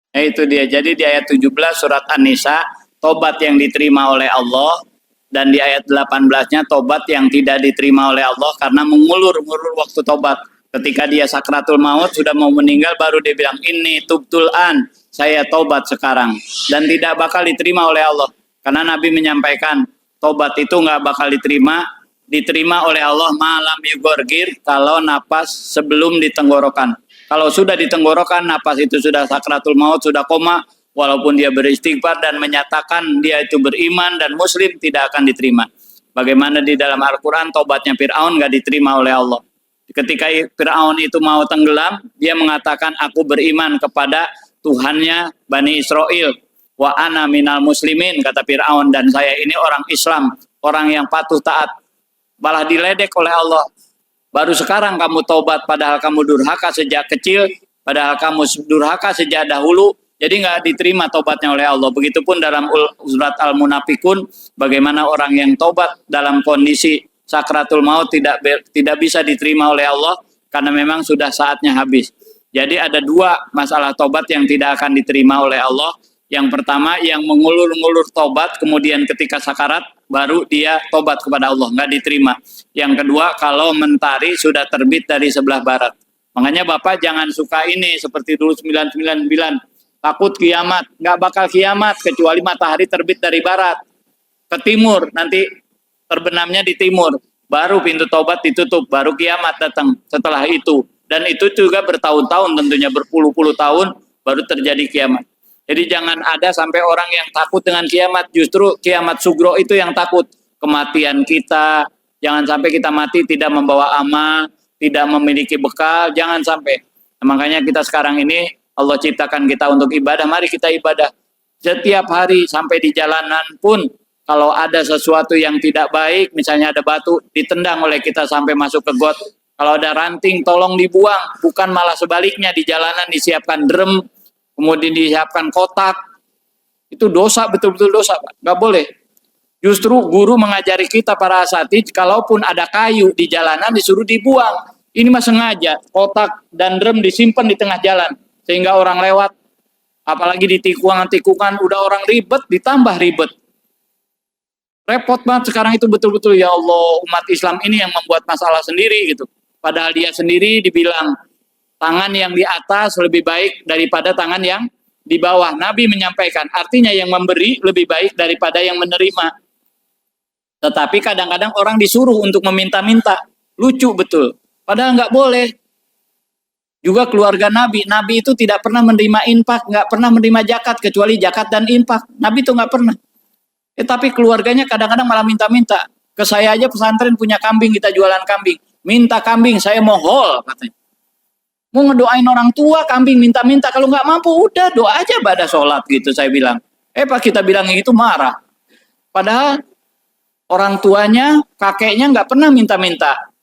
Itu dia. Jadi di ayat 17 surat An-Nisa, tobat yang diterima oleh Allah, dan di ayat 18-nya tobat yang tidak diterima oleh Allah karena mengulur-ulur waktu tobat. Ketika dia sakratul maut, sudah mau meninggal, baru dia bilang, ini tubtul an, saya tobat sekarang. Dan tidak bakal diterima oleh Allah. Karena Nabi menyampaikan, tobat itu nggak bakal diterima oleh Allah malam yugorgir, kalau napas sebelum ditenggorokan. Kalau sudah ditenggorokan, napas itu sudah sakratul maut, sudah koma, walaupun dia beristighfar dan menyatakan dia itu beriman dan muslim, tidak akan diterima. Bagaimana di dalam Al-Quran, tobatnya Fir'aun nggak diterima oleh Allah. Ketika Fir'aun itu mau tenggelam, dia mengatakan, aku beriman kepada Tuhannya Bani Israel. Wa ana minal muslimin, kata Fir'aun, dan saya ini orang Islam, orang yang patuh taat. Malah diledek oleh Allah. Baru sekarang kamu tobat, padahal kamu durhaka sejak kecil, padahal kamu durhaka sejak dahulu, jadi nggak diterima tobatnya oleh Allah. Begitupun dalam surat Al-Munafikun, bagaimana orang yang tobat dalam kondisi sakratul maut tidak bisa diterima oleh Allah, karena memang sudah saatnya habis. Jadi ada dua masalah tobat yang tidak akan diterima oleh Allah. Yang pertama, yang mengulur-ngulur tobat, kemudian ketika sakarat, baru dia tobat kepada Allah, nggak diterima. Yang kedua, kalau mentari sudah terbit dari sebelah barat. Makanya Bapak jangan suka ini, seperti dulu 999, takut kiamat. Nggak bakal kiamat, kecuali matahari terbit dari barat. Ke timur, nanti terbenamnya di timur. Baru pintu tobat ditutup, baru kiamat datang setelah itu. Dan itu juga bertahun-tahun, tentunya berpuluh-puluh tahun, baru terjadi kiamat. Jadi jangan ada sampai orang yang takut dengan kiamat, justru kiamat sugro itu yang takut. Kematian kita, jangan sampai kita mati tidak membawa amal, tidak memiliki bekal, jangan sampai. Nah, makanya kita sekarang ini, Allah ciptakan kita untuk ibadah, mari kita ibadah. Setiap hari sampai di jalanan pun, kalau ada sesuatu yang tidak baik, misalnya ada batu, ditendang oleh kita sampai masuk ke got. Kalau ada ranting, tolong dibuang, bukan malah sebaliknya, di jalanan disiapkan drum, kemudian disiapkan kotak, itu dosa, betul-betul dosa, Pak. Nggak boleh. Justru guru mengajari kita para asatidz, kalaupun ada kayu di jalanan disuruh dibuang. Ini mah sengaja, kotak dan drum disimpan di tengah jalan, sehingga orang lewat, apalagi di tikungan-tikungan, udah orang ribet, ditambah ribet. Repot banget sekarang itu, betul-betul, ya Allah, umat Islam ini yang membuat masalah sendiri gitu. Padahal dia sendiri dibilang, tangan yang di atas lebih baik daripada tangan yang di bawah. Nabi menyampaikan, artinya yang memberi lebih baik daripada yang menerima. Tetapi kadang-kadang orang disuruh untuk meminta-minta. Lucu betul. Padahal nggak boleh. Juga keluarga Nabi. Nabi itu tidak pernah menerima infak, nggak pernah menerima zakat, kecuali zakat dan infak. Nabi itu nggak pernah. Tapi keluarganya kadang-kadang malah minta-minta. Ke saya aja pesantren punya kambing, kita jualan kambing. Minta kambing, saya mau hol, katanya. Mau ngedoain orang tua, kambing minta-minta. Kalau nggak mampu, udah doa aja pada sholat gitu, saya bilang. Pak kita bilang gitu marah. Padahal orang tuanya, kakeknya nggak pernah minta-minta.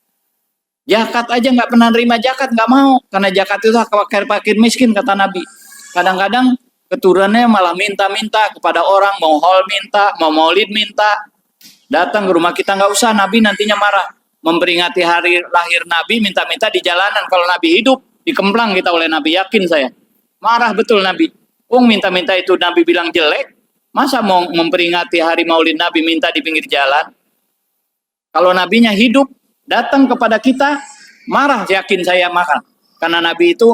Zakat aja nggak pernah nerima zakat, nggak mau. Karena zakat itu fakir miskin, kata Nabi. Kadang-kadang keturunannya malah minta-minta kepada orang, mau hol minta, mau maulid minta. Datang ke rumah kita, nggak usah, Nabi nantinya marah. Memperingati hari lahir Nabi, minta-minta di jalanan. Kalau Nabi hidup, dikemplang kita oleh Nabi, yakin saya. Marah betul Nabi. Minta-minta itu Nabi bilang jelek, Masa mau memperingati hari Maulid Nabi minta di pinggir jalan? Kalau nabinya hidup, datang kepada kita, marah yakin saya marah. Karena nabi itu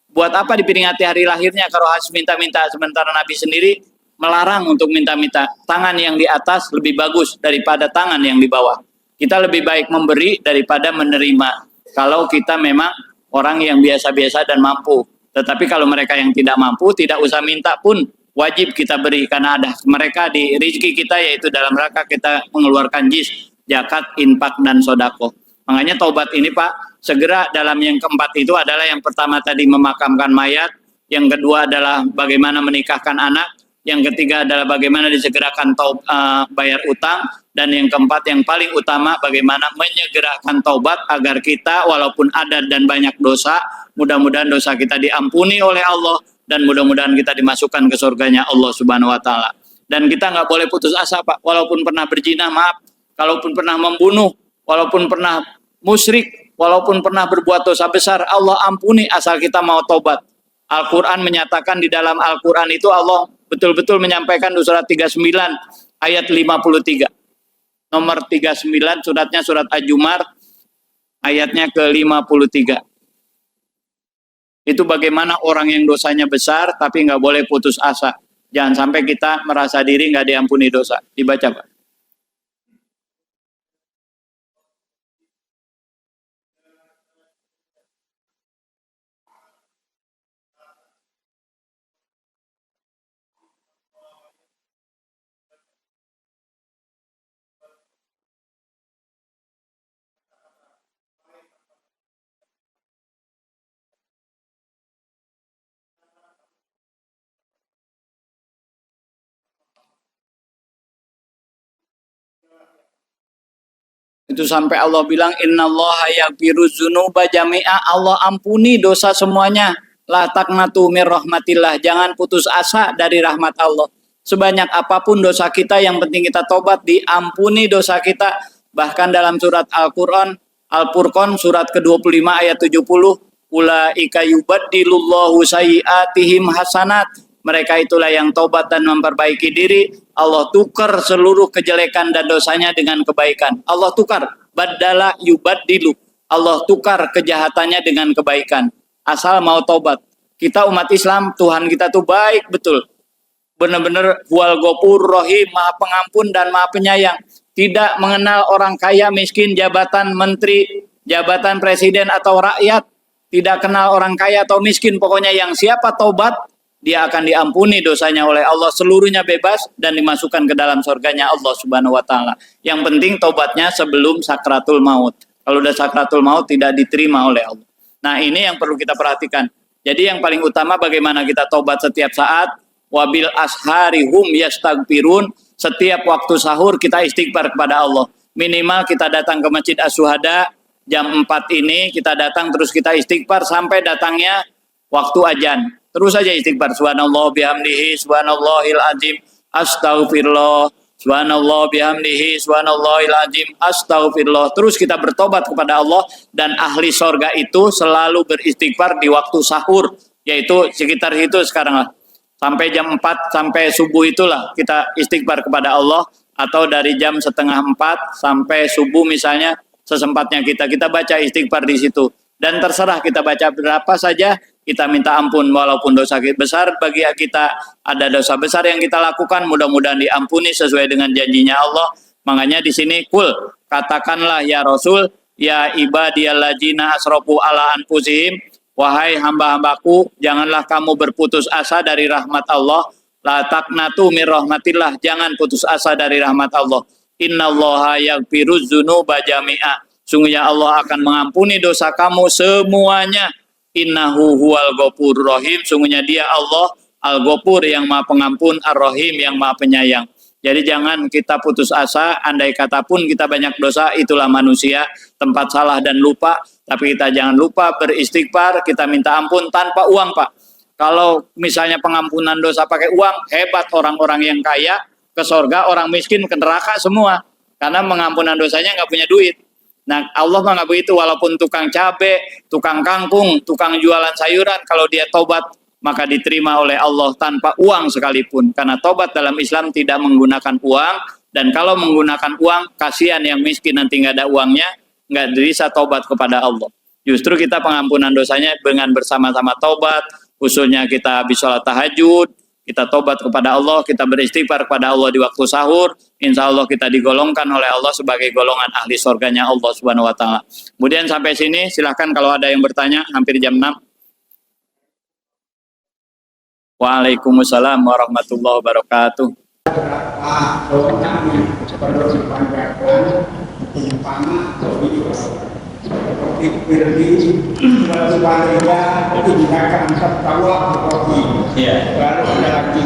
buat apa diperingati hari lahirnya kalau harus minta-minta, sementara nabi sendiri melarang untuk minta-minta. Tangan yang di atas lebih bagus daripada tangan yang di bawah. Kita lebih baik memberi daripada menerima. Kalau kita memang orang yang biasa-biasa dan mampu. Tetapi kalau mereka yang tidak mampu, tidak usah minta pun wajib kita beri. Karena ada mereka di rezeki kita, yaitu dalam rangka kita mengeluarkan jis, zakat, infak, dan sodako. Makanya taubat ini Pak, segera dalam yang keempat itu adalah yang pertama tadi memakamkan mayat, yang kedua adalah bagaimana menikahkan anak, yang ketiga adalah bagaimana disegerakan bayar utang, dan yang keempat yang paling utama bagaimana menyegerakan taubat agar kita walaupun ada dan banyak dosa, mudah-mudahan dosa kita diampuni oleh Allah dan mudah-mudahan kita dimasukkan ke surganya Allah Subhanahu wa taala. Dan kita nggak boleh putus asa Pak, walaupun pernah berzina maaf, walaupun pernah membunuh, walaupun pernah musyrik, walaupun pernah berbuat dosa besar, Allah ampuni asal kita mau tobat. Al-Quran menyatakan di dalam Al-Quran itu Allah betul-betul menyampaikan di surat 39 ayat 53. Nomor 39 suratnya surat Al-Jumar ayatnya ke-53. Itu bagaimana orang yang dosanya besar tapi nggak boleh putus asa. Jangan sampai kita merasa diri nggak diampuni dosa. Dibaca Pak. Itu sampai Allah bilang innallaha yaghfiru dzunuba jami'a, Allah ampuni dosa semuanya. La taqnatu mir rahmatillah, jangan putus asa dari rahmat Allah. Sebanyak apapun dosa kita, yang penting kita tobat, diampuni dosa kita. Bahkan dalam surat Al-Qur'an Al-Furqan surat ke-25 ayat 70, ulaika yubaddilullahu sayyi'atihim hasanat. Mereka itulah yang tobat dan memperbaiki diri. Allah tukar seluruh kejelekan dan dosanya dengan kebaikan. Allah tukar. Badala yubaddilu. Allah tukar kejahatannya dengan kebaikan. Asal mau tobat. Kita umat Islam, Tuhan kita tuh baik betul. Benar-benar huwal ghafur rahim, maha pengampun dan maha penyayang. Tidak mengenal orang kaya, miskin, jabatan menteri, jabatan presiden atau rakyat. Tidak kenal orang kaya atau miskin. Pokoknya yang siapa tobat, dia akan diampuni dosanya oleh Allah, seluruhnya bebas dan dimasukkan ke dalam surganya Allah Subhanahu wa taala. Yang penting tobatnya sebelum sakratul maut. Kalau udah sakratul maut tidak diterima oleh Allah. Nah, ini yang perlu kita perhatikan. Jadi yang paling utama bagaimana kita tobat setiap saat. Wabil ashari hum yastaghfirun. Setiap waktu sahur kita istighfar kepada Allah. Minimal kita datang ke Masjid As-Syuhada jam 4 ini, kita datang terus kita istighfar sampai datangnya waktu azan. Terus saja istighfar, subhanallah bihamdihi, subhanallahil azim, astaghfirullah, subhanallah bihamdihi, subhanallahil azim, astaghfirullah. Terus kita bertobat kepada Allah, dan ahli sorga itu selalu beristighfar di waktu sahur, yaitu sekitar itu sekarang lah. Sampai jam 4, sampai subuh itulah kita istighfar kepada Allah, atau dari jam setengah 4 sampai subuh misalnya, sesempatnya kita baca istighfar di situ. Dan terserah kita baca berapa saja, kita minta ampun walaupun dosa besar. Bagi kita ada dosa besar yang kita lakukan, mudah-mudahan diampuni sesuai dengan janjinya Allah. Makanya di sini katakanlah ya Rasul, ya ibadiyalladzina asrafu ala anfusihim, wahai hamba-hambaku, janganlah kamu berputus asa dari rahmat Allah. La taqnatu mir rahmatillah, jangan putus asa dari rahmat Allah. Innallaha yaghfiruz dzunuba jami'a, sungguhnya Allah akan mengampuni dosa kamu semuanya. Innahu huwal ghafur rahim, sungguhnya dia Allah Al-Ghafur yang maha pengampun, Ar-Rahim yang maha penyayang. Jadi jangan kita putus asa, andai kata pun kita banyak dosa, itulah manusia, tempat salah dan lupa, tapi kita jangan lupa beristighfar, kita minta ampun tanpa uang Pak. Kalau misalnya pengampunan dosa pakai uang, hebat orang-orang yang kaya ke surga, orang miskin ke neraka semua, karena pengampunan dosanya nggak punya duit. Nah, Allah mah nggak begitu, walaupun tukang cabe, tukang kangkung, tukang jualan sayuran, kalau dia tobat maka diterima oleh Allah tanpa uang sekalipun. Karena tobat dalam Islam tidak menggunakan uang, dan kalau menggunakan uang, kasihan yang miskin nanti nggak ada uangnya, nggak bisa tobat kepada Allah. Justru kita pengampunan dosanya dengan bersama-sama tobat, khususnya kita habis sholat tahajud, kita tobat kepada Allah, kita beristighfar kepada Allah di waktu sahur, insya Allah kita digolongkan oleh Allah sebagai golongan ahli surganya Allah Subhanahu Wa Taala. Kemudian sampai sini, silahkan kalau ada yang bertanya, hampir jam 6. Waalaikumsalam warahmatullahi wabarakatuh. Baru ada lagi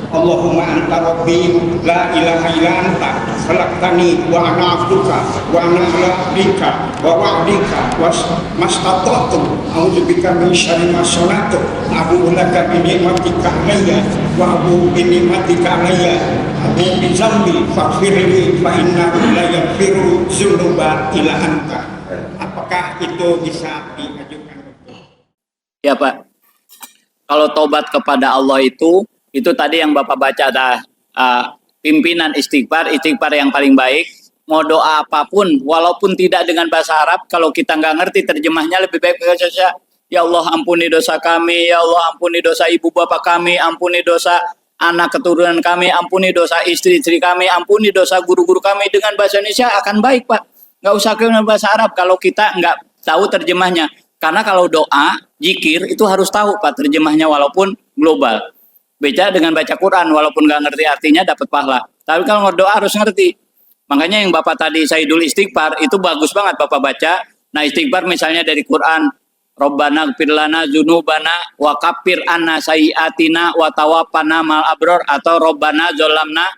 Allahumma anta rabbi la ilaha illa anta khalaqtani wa ana abduka wa ana ala abdika wa wa'dika wa mastata'tu a'udzubika min syarri ma sana'tu abu'u laka bi ni'matika alayya wa abu'u bi ni'matika alayya abu'u bi dzambi faghfirli fa innahu la yaghfiru dzunuba illa anta. Apakah itu bisa diajukan? Ya Pak, kalau tobat kepada Allah itu tadi yang Bapak baca ada pimpinan istighfar yang paling baik. Mau doa apapun, walaupun tidak dengan bahasa Arab, kalau kita nggak ngerti terjemahnya lebih baik baca saja. Ya Allah ampuni dosa kami, ya Allah ampuni dosa ibu bapak kami, ampuni dosa anak keturunan kami, ampuni dosa istri-istri kami, ampuni dosa guru-guru kami. Dengan bahasa Indonesia akan baik Pak. Nggak usah dengan bahasa Arab kalau kita nggak tahu terjemahnya. Karena kalau doa, zikir itu harus tahu Pak terjemahnya walaupun global. Beda dengan baca Quran, walaupun nggak ngerti artinya dapat pahala. Tapi kalau doa harus ngerti. Makanya yang Bapak tadi Sayyidul Istighfar itu bagus banget Bapak baca. Nah istighfar misalnya dari Quran, Rabbana gfir lana dzunubana wa kaffir anna sayyiatina wa tawaffana mal abror, atau Rabbana zolamna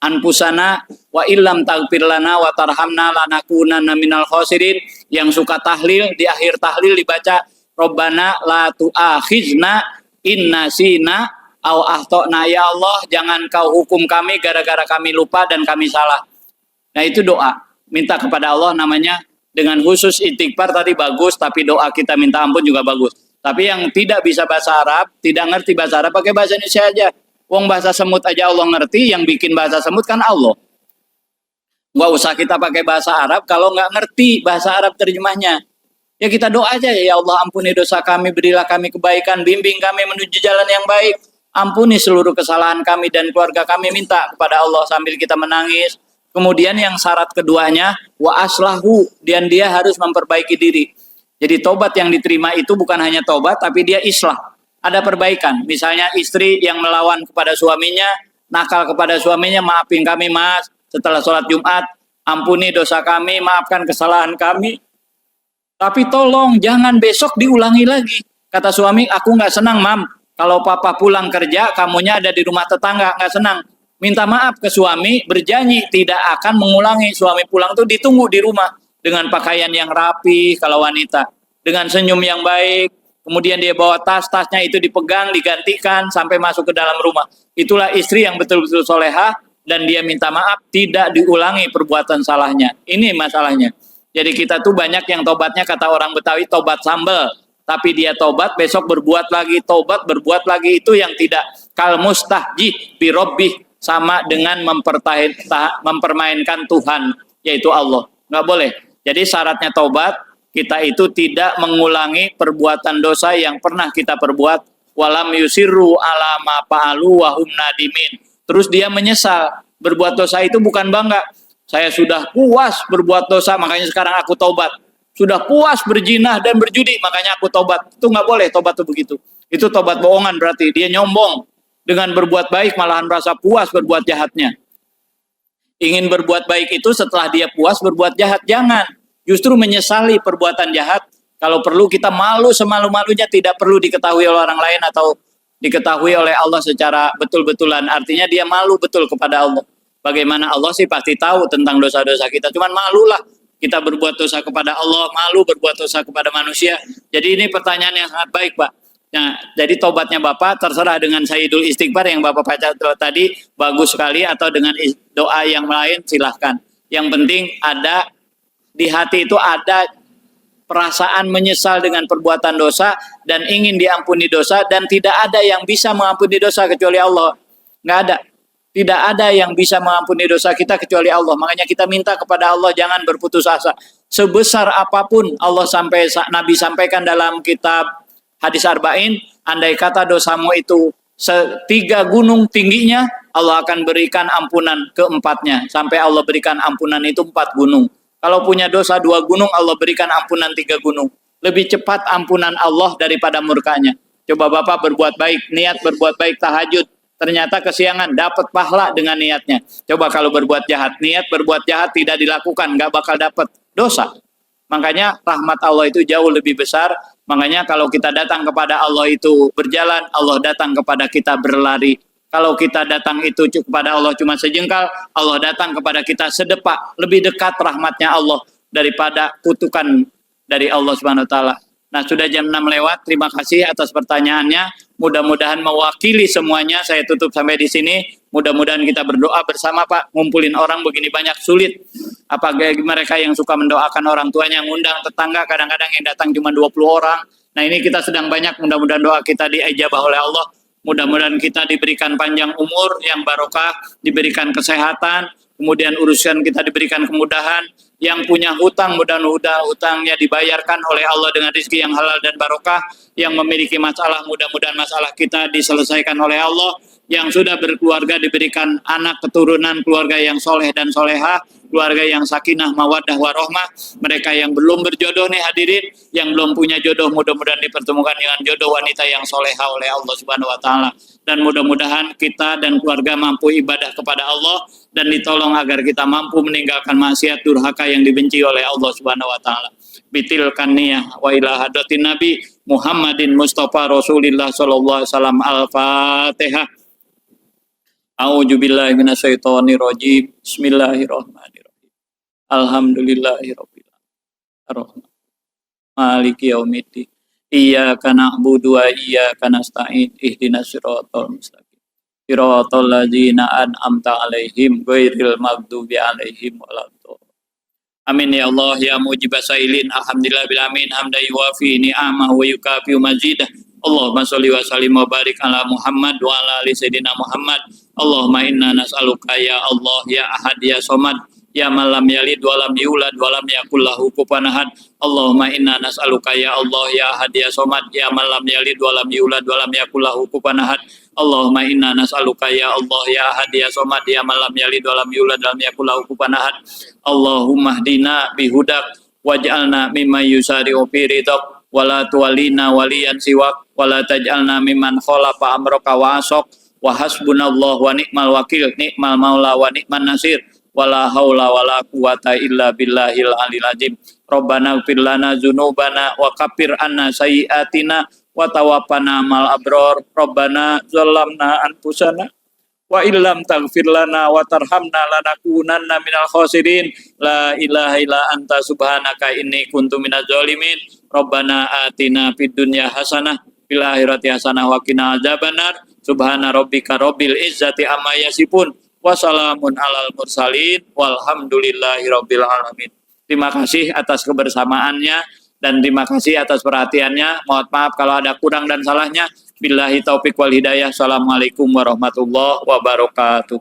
anfusana wa illam taghfir lana wa tarhamna lanakunanna minal khosirin. Yang suka tahlil, di akhir tahlil dibaca Rabbana la tu'akhizna inna sina au ahtona, ya Allah jangan kau hukum kami gara-gara kami lupa dan kami salah. Nah itu doa, minta kepada Allah namanya. Dengan khusus istighfar tadi bagus, tapi doa kita minta ampun juga bagus. Tapi yang tidak bisa bahasa Arab, tidak ngerti bahasa Arab, pakai bahasa Indonesia aja. Wong bahasa semut aja Allah ngerti, yang bikin bahasa semut kan Allah. Nggak usah kita pakai bahasa Arab kalau nggak ngerti bahasa Arab terjemahnya. Ya kita doa aja, ya Allah ampuni dosa kami, berilah kami kebaikan, bimbing kami menuju jalan yang baik. Ampuni seluruh kesalahan kami dan keluarga kami, minta kepada Allah sambil kita menangis. Kemudian yang syarat keduanya, wa aslahu, dan dia harus memperbaiki diri. Jadi tobat yang diterima itu bukan hanya tobat, tapi dia islah. Ada perbaikan. Misalnya istri yang melawan kepada suaminya, nakal kepada suaminya, maafin kami mas, setelah sholat Jumat, ampuni dosa kami, maafkan kesalahan kami. Tapi tolong jangan besok diulangi lagi. Kata suami, aku nggak senang mam, kalau papa pulang kerja, kamunya ada di rumah tetangga, nggak senang. Minta maaf ke suami, berjanji tidak akan mengulangi. Suami pulang tuh ditunggu di rumah dengan pakaian yang rapi kalau wanita, dengan senyum yang baik. Kemudian dia bawa tas-tasnya itu dipegang, digantikan sampai masuk ke dalam rumah. Itulah istri yang betul-betul solehah, dan dia minta maaf, tidak diulangi perbuatan salahnya. Ini masalahnya. Jadi kita tuh banyak yang tobatnya, kata orang Betawi, tobat sambal. Tapi dia tobat, besok berbuat lagi, tobat berbuat lagi. Itu yang tidak kal mustahji bi rabbih, sama dengan mempermainkan Tuhan, yaitu Allah. Nggak boleh. Jadi syaratnya tobat, kita itu tidak mengulangi perbuatan dosa yang pernah kita perbuat. Walam yusirru ala ma fa'alu wa hum nadimin. Terus dia menyesal. Berbuat dosa itu bukan bangga. Saya sudah puas berbuat dosa, makanya sekarang aku tobat. Sudah puas berzina dan berjudi, makanya aku tobat. Itu nggak boleh, tobat itu begitu. Itu tobat bohongan berarti. Dia nyombong. Dengan berbuat baik malahan merasa puas berbuat jahatnya. Ingin berbuat baik itu setelah dia puas berbuat jahat. Jangan. Justru menyesali perbuatan jahat. Kalau perlu kita malu semalu-malunya, tidak perlu diketahui oleh orang lain atau diketahui oleh Allah secara betul-betulan. Artinya dia malu betul kepada Allah. Bagaimana Allah sih pasti tahu tentang dosa-dosa kita. Cuman malulah kita berbuat dosa kepada Allah, malu berbuat dosa kepada manusia. Jadi ini pertanyaan yang sangat baik Pak. Nah, jadi tobatnya Bapak terserah dengan Sayyidul Istighfar yang Bapak baca tadi, bagus sekali, atau dengan doa yang lain silahkan. Yang penting ada di hati itu ada perasaan menyesal dengan perbuatan dosa dan ingin diampuni dosa, dan tidak ada yang bisa mengampuni dosa kecuali Allah. Nggak ada. Tidak ada yang bisa mengampuni dosa kita kecuali Allah. Makanya kita minta kepada Allah jangan berputus asa. Sebesar apapun Nabi sampaikan dalam kitab hadis Arba'in, andai kata dosamu itu 3 gunung tingginya, Allah akan berikan ampunan ke-4-nya. Sampai Allah berikan ampunan itu 4 gunung. Kalau punya dosa 2 gunung, Allah berikan ampunan 3 gunung. Lebih cepat ampunan Allah daripada murkanya. Coba Bapak berbuat baik, niat berbuat baik, tahajud. Ternyata kesiangan, dapat pahala dengan niatnya. Coba kalau berbuat jahat, niat berbuat jahat tidak dilakukan, nggak bakal dapat dosa. Makanya rahmat Allah itu jauh lebih besar. Makanya kalau kita datang kepada Allah itu berjalan, Allah datang kepada kita berlari. Kalau kita datang itu kepada Allah cuma sejengkal, Allah datang kepada kita sedepak. Lebih dekat rahmatnya Allah daripada kutukan dari Allah Subhanahu wa taala. Nah, sudah jam 6 lewat. Terima kasih atas pertanyaannya. Mudah-mudahan mewakili semuanya. Saya tutup sampai di sini. Mudah-mudahan kita berdoa bersama, Pak. Ngumpulin orang begini banyak sulit. Apalagi mereka yang suka mendoakan orang tuanya, ngundang tetangga, kadang-kadang yang datang cuma 20 orang. Nah, ini kita sedang banyak. Mudah-mudahan doa kita diijabah oleh Allah. Mudah-mudahan kita diberikan panjang umur yang barokah, diberikan kesehatan, kemudian urusan kita diberikan kemudahan. Yang punya hutang, mudah-mudahan hutangnya dibayarkan oleh Allah dengan rezeki yang halal dan barokah. Yang memiliki masalah, mudah-mudahan masalah kita diselesaikan oleh Allah. Yang sudah berkeluarga diberikan anak keturunan keluarga yang soleh dan soleha, keluarga yang sakinah, mawaddah, warohmah. Mereka yang belum berjodoh nih hadirin, yang belum punya jodoh, mudah-mudahan dipertemukan dengan jodoh wanita yang soleha oleh Allah Subhanahu wa taala. Dan mudah-mudahan kita dan keluarga mampu ibadah kepada Allah dan ditolong agar kita mampu meninggalkan maksiat durhaka yang dibenci oleh Allah Subhanahu wa taala. Bitilkan niyah wa ila hadratin Nabi Muhammadin Mustafa Rasulillah sallallahu alaihi wasallam. Al-Fatihah. A'udzubillahi minasyaitonirrajim. Bismillahirrahmanirrahim. Alhamdulillahirabbil alamin. Maliki yaumiddin. Iyyaka na'budu wa iyyaka nasta'in. Ihdinas siratal mustaqim. Siratal ladzina an'amta 'alaihim ghairil maghdubi 'alaihim waladdallin. Amin ya Allah ya mujibas sailin. Alhamdulillah bil amin hamdan yuwafi ni'amah wa yukafi mazidah. Allahumma sholli wa sallim wa barik ala Muhammad wa ala ali sayyidina Muhammad. Allahumma inna nas'aluka ya Allah ya Ahad ya Somad ya man lam yalid wa lam yulad wa lam yakul lahu kufuwan ahad. Allahumma inna nas'aluka ya Allah ya Ahad ya Somad ya man lam yalid wa lam yulad wa lam yakul lahu kufuwan ahad. Allahumma inna nas'aluka ya Allah ya Ahad ya Somad ya man lam yalid wa lam yulad wa lam yakul lahu kufuwan ahad. Allahumma hdina bihudak waj'alna mimman yusari'u fi ridhak wala tuwalina waliyan siwak wala taj'alna mimman khalafa amraka wa asok wa hasbunallahu wa ni'mal wakil ni'mal maula wa ni'man nasir wala haula wala quwata illa billahil alil azim. Rabbana ighfir lana dzunubana wa kaffir anna sayyi'atina wa tawaffana mal abrar. Rabbana zalamna anfusana wa illam taghfir lana wa tarhamna lanakunanna minal khasirin. La ilaha illa anta subhanaka inni kuntu minaz zalimin. Rabbana atina fid dunya hasanah fil akhirati hasanah wa qina adzabannar. Subhana rabbika rabbil izzati amma yasifun wa salamun alal mursalin walhamdulillahi rabbil alamin. Terima kasih atas kebersamaannya dan terima kasih atas perhatiannya. Mohon maaf kalau ada kurang dan salahnya. Billahi taufik wal hidayah. Assalamualaikum warahmatullahi wabarakatuh.